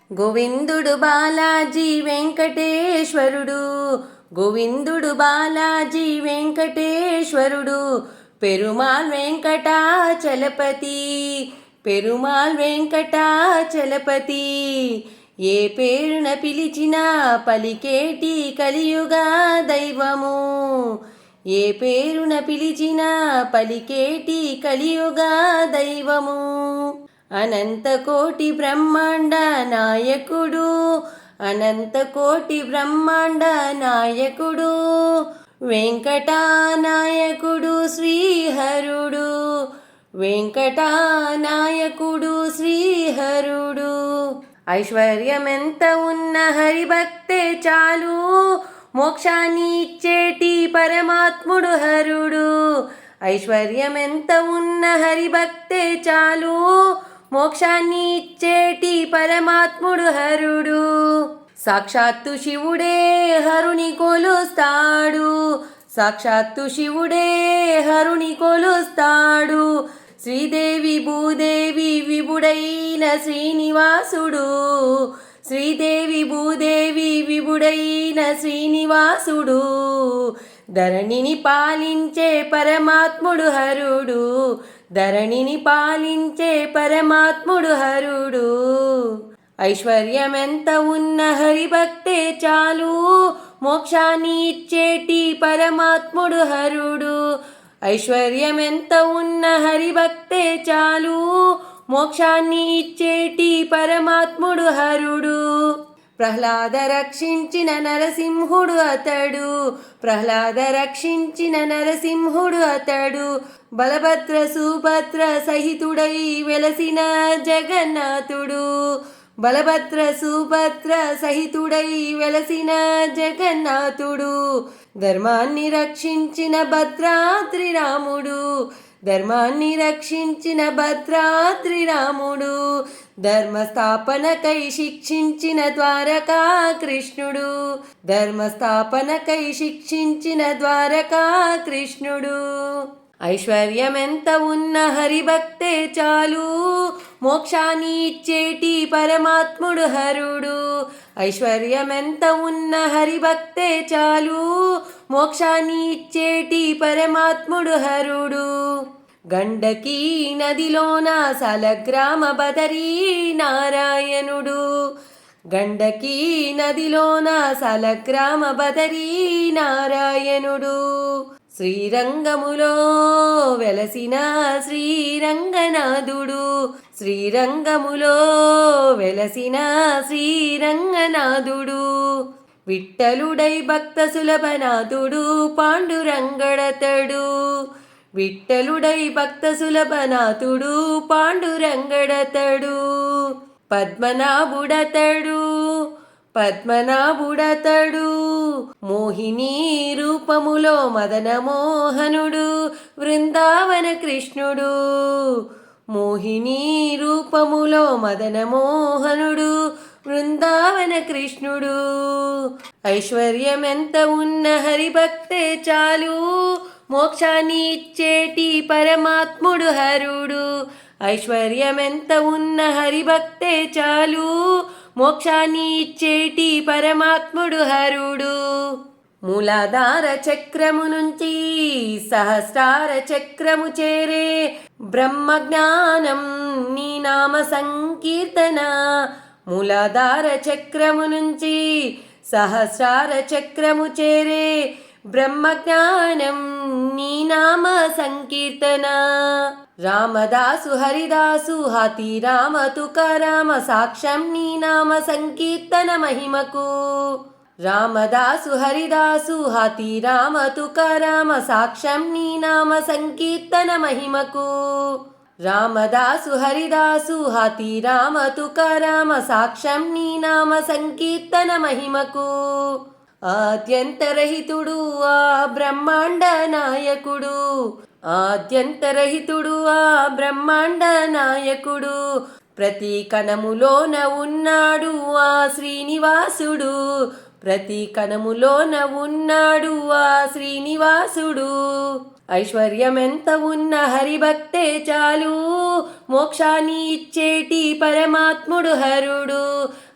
గోవిందుడు బాలాజీ వెంకటేశ్వరుడు, గోవిందుడు బాలాజీ వెంకటేశ్వరుడు, పెరుమాళ్ వెంకటాచలపతి, పెరుమాళ్ వెంకటాచలపతి. ఏ పేరున పిలిచినా పలికేటి కలియుగ దైవము, ఏ పేరున పిలిచినా పలికేటి కలియుగ దైవము. అనంతకోటి బ్రహ్మాండ నాయకుడు, అనంతకోటి బ్రహ్మాండ నాయకుడు, వెంకటానాయకుడు శ్రీహరుడు, వెంకటానాయకుడు శ్రీహరుడు. ఐశ్వర్యమెంత ఉన్న హరిభక్తే చాలు, మోక్షాన్ని ఇచ్చేటి పరమాత్ముడు హరుడు. ఐశ్వర్యమెంత ఉన్న హరిభక్తే చాలు, మోక్షాన్ని ఇచ్చేటి పరమాత్ముడు హరుడు. సాక్షాత్తు శివుడే హరుని కొలుస్తాడు, సాక్షాత్తు శివుడే హరుని కొలుస్తాడు. శ్రీదేవి భూదేవి విభుడైన శ్రీనివాసుడు, శ్రీదేవి భూదేవి విభుడైన శ్రీనివాసుడు. ధరణిని పాలించే పరమాత్ముడు హరుడు, ధరణిని పాలించే పరమాత్ముడు హరుడు. ఐశ్వర్యమెంత ఉన్న హరిభక్తే చాలు, మోక్షాన్ని ఇచ్చేటి పరమాత్ముడు హరుడు. ఐశ్వర్యమెంత ఉన్న హరిభక్తే చాలు, మోక్షాన్ని ఇచ్చేటి పరమాత్ముడు హరుడు. ప్రహ్లాద రక్షించిన నరసింహుడు అతడు, ప్రహ్లాద రక్షించిన నరసింహుడు అతడు. బలభద్ర సుభద్ర సహితుడై వెలసిన జగన్నాథుడు, బలభద్ర సుభద్ర సహితుడై వెలసిన జగన్నాథుడు. ధర్మాన్ని రక్షించిన భద్రాద్రి రాముడు, ధర్మాన్ని రక్షించిన భద్రాద్రి రాముడు. ధర్మస్థాపనకై శిక్షించిన ద్వారకా కృష్ణుడు, ధర్మస్థాపనకై శిక్షించిన ద్వారకా కృష్ణుడు. ఐశ్వర్యమెంత ఉన్న హరిభక్తే చాలు, మోక్షాన్ని ఇచ్చేటి పరమాత్ముడు హరుడు. ఐశ్వర్యమెంత ఉన్న హరిభక్తే చాలు, మోక్షాన్ని ఇచ్చేటి పరమాత్ముడు హరుడు. గండకీ నదిలోన సాలగ్రామ బదరీ నారాయణుడు, గండకీ నదిలోన సాలగ్రామ బదరీ నారాయణుడు. శ్రీరంగములో వెలసిన శ్రీరంగనాథుడు, శ్రీరంగములో వెలసిన శ్రీరంగనాథుడు. విట్టలుడై భక్త సులభనాథుడు పాండురంగడతడు, విట్టలుడై భక్త సులభనాథుడు పాండురంగడతడు. పద్మనాభుడతడు, పద్మనాభుడతడు. మోహిని రూపములో మదన మోహనుడు వృందావన కృష్ణుడు, మోహిని రూపములో మదన మోహనుడు వృందావన కృష్ణుడు. ఐశ్వర్యమెంత ఉన్న హరిభక్తే చాలు, మోక్షాన్ని ఇచ్చేటి పరమాత్ముడు హరుడు. ఐశ్వర్యమెంత ఉన్న హరిభక్తే చాలు, మోక్షాన్ని ఇచ్చేటి పరమాత్ముడు హరుడు. మూలాధార చక్రము నుంచి సహస్రార చక్రము చేరే బ్రహ్మజ్ఞానం నీ నామ సంకీర్తన. మూలాధార చక్రము నుంచి సహస్రార చక్రము చేరే బ్రహ్మజ్ఞానం నీ నామ సంకీర్తన. రామదాసు హరిదాసు హాతి రామ తుకారామ సాక్ష్యం నీ నామ సంకీర్తన మహిమకు. రామదాసు హరిదాసు హాతి రామ తుకారామ సాక్ష్యం నీ నామ సంకీర్తన మహిమకు. రామదాసు హరిదాసు హాతి రామ తుకారామ సాక్ష్యం నీ నామ సంకీర్తన మహిమకు. ఆద్యంతరహితుడు ఆ బ్రహ్మాండ నాయకుడు, ఆద్యంతరహితుడు ఆ బ్రహ్మాండ నాయకుడు. ప్రతి కణములోన ఉన్నాడు ఆ శ్రీనివాసుడు, ప్రతి కణములోన ఉన్నాడు ఆ శ్రీనివాసుడు. ఐశ్వర్యమెంత ఉన్న హరిభక్తే చాలు, మోక్షాన్ని ఇచ్చేటి పరమాత్ముడు హరుడు.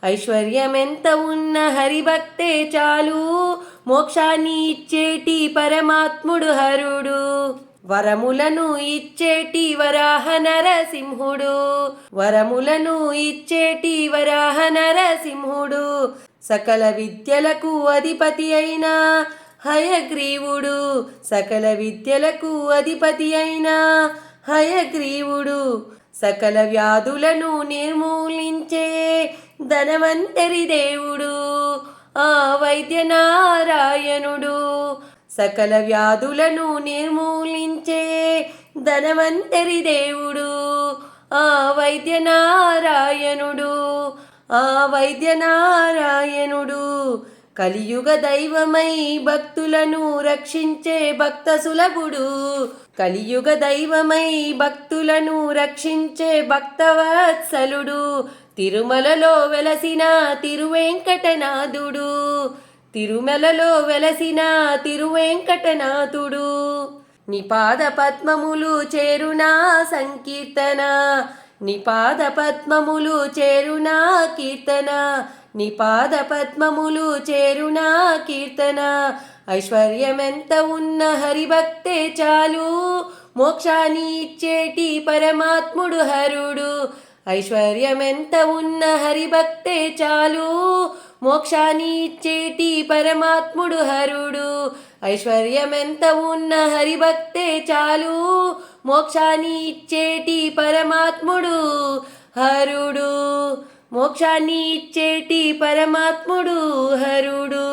ఐశ్వర్యమెంత ఉన్న హరిభక్తే చాలు, మోక్షాన్ని ఇచ్చేటి పరమాత్ముడు హరుడు. వరములను ఇచ్చేటి వరాహ నరసింహుడు, వరములను ఇచ్చేటి వరాహ నరసింహుడు. సకల విద్యలకు అధిపతి అయిన హయగ్రీవుడు, సకల విద్యలకు అధిపతి అయిన హయగ్రీవుడు. సకల వ్యాధులను నిర్మూలించే ధనవంతరి దేవుడు ఆ వైద్యనారాయణుడు. సకల వ్యాధులను నిర్మూలించే ధనవంతరి దేవుడు ఆ వైద్యనారాయణుడు, ఆ వైద్యనారాయణుడు. కలియుగ దైవమై భక్తులను రక్షించే భక్త సులభుడు, కలియుగ దైవమై భక్తులను రక్షించే భక్తవత్సలుడు. తిరుమలలో వెలసిన తిరువెంకటనాథుడు, తిరుమలలో వెలసిన తిరువెంకటనాథుడు. నిపాద పద్మములు చేరునా సంకీర్తన, నిపాద పద్మములు చేరునా కీర్తన, నిపాద పద్మములు చేరునా కీర్తన. ఐశ్వర్యమెంత ఉన్న హరిభక్తే చాలు, మోక్షాన్ని ఇచ్చేటి పరమాత్ముడు హరుడు. ఐశ్వర్యమెంత ఉన్న హరిభక్తే చాలు, మోక్షాన్ని ఇచ్చేటి పరమాత్ముడు హరుడు. ఐశ్వర్యమెంత ఉన్న హరిభక్తే చాలు, మోక్షాన్ని ఇచ్చేటి పరమాత్ముడు హరుడు. మోక్షాన్ని ఇచ్చేటి పరమాత్ముడు హరుడు.